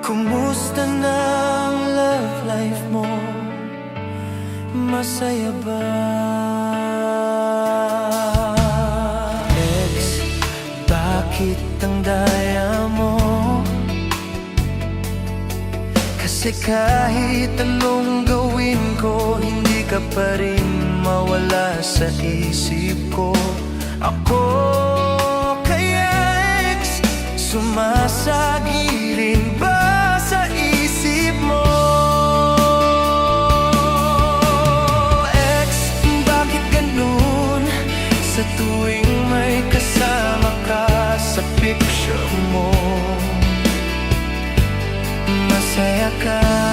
Kumusta na ang love life mo? Masaya ba? Ex, bakit ang daya mo? Kasi kahit anong gawin ko, hindi ka pa rin mawala sa isip ko. Ako kaya ex, sumasagirin ba sa isip mo? Ex, bakit ganun? Sa tuwing may kasama ka sa picture mo, masaya ka.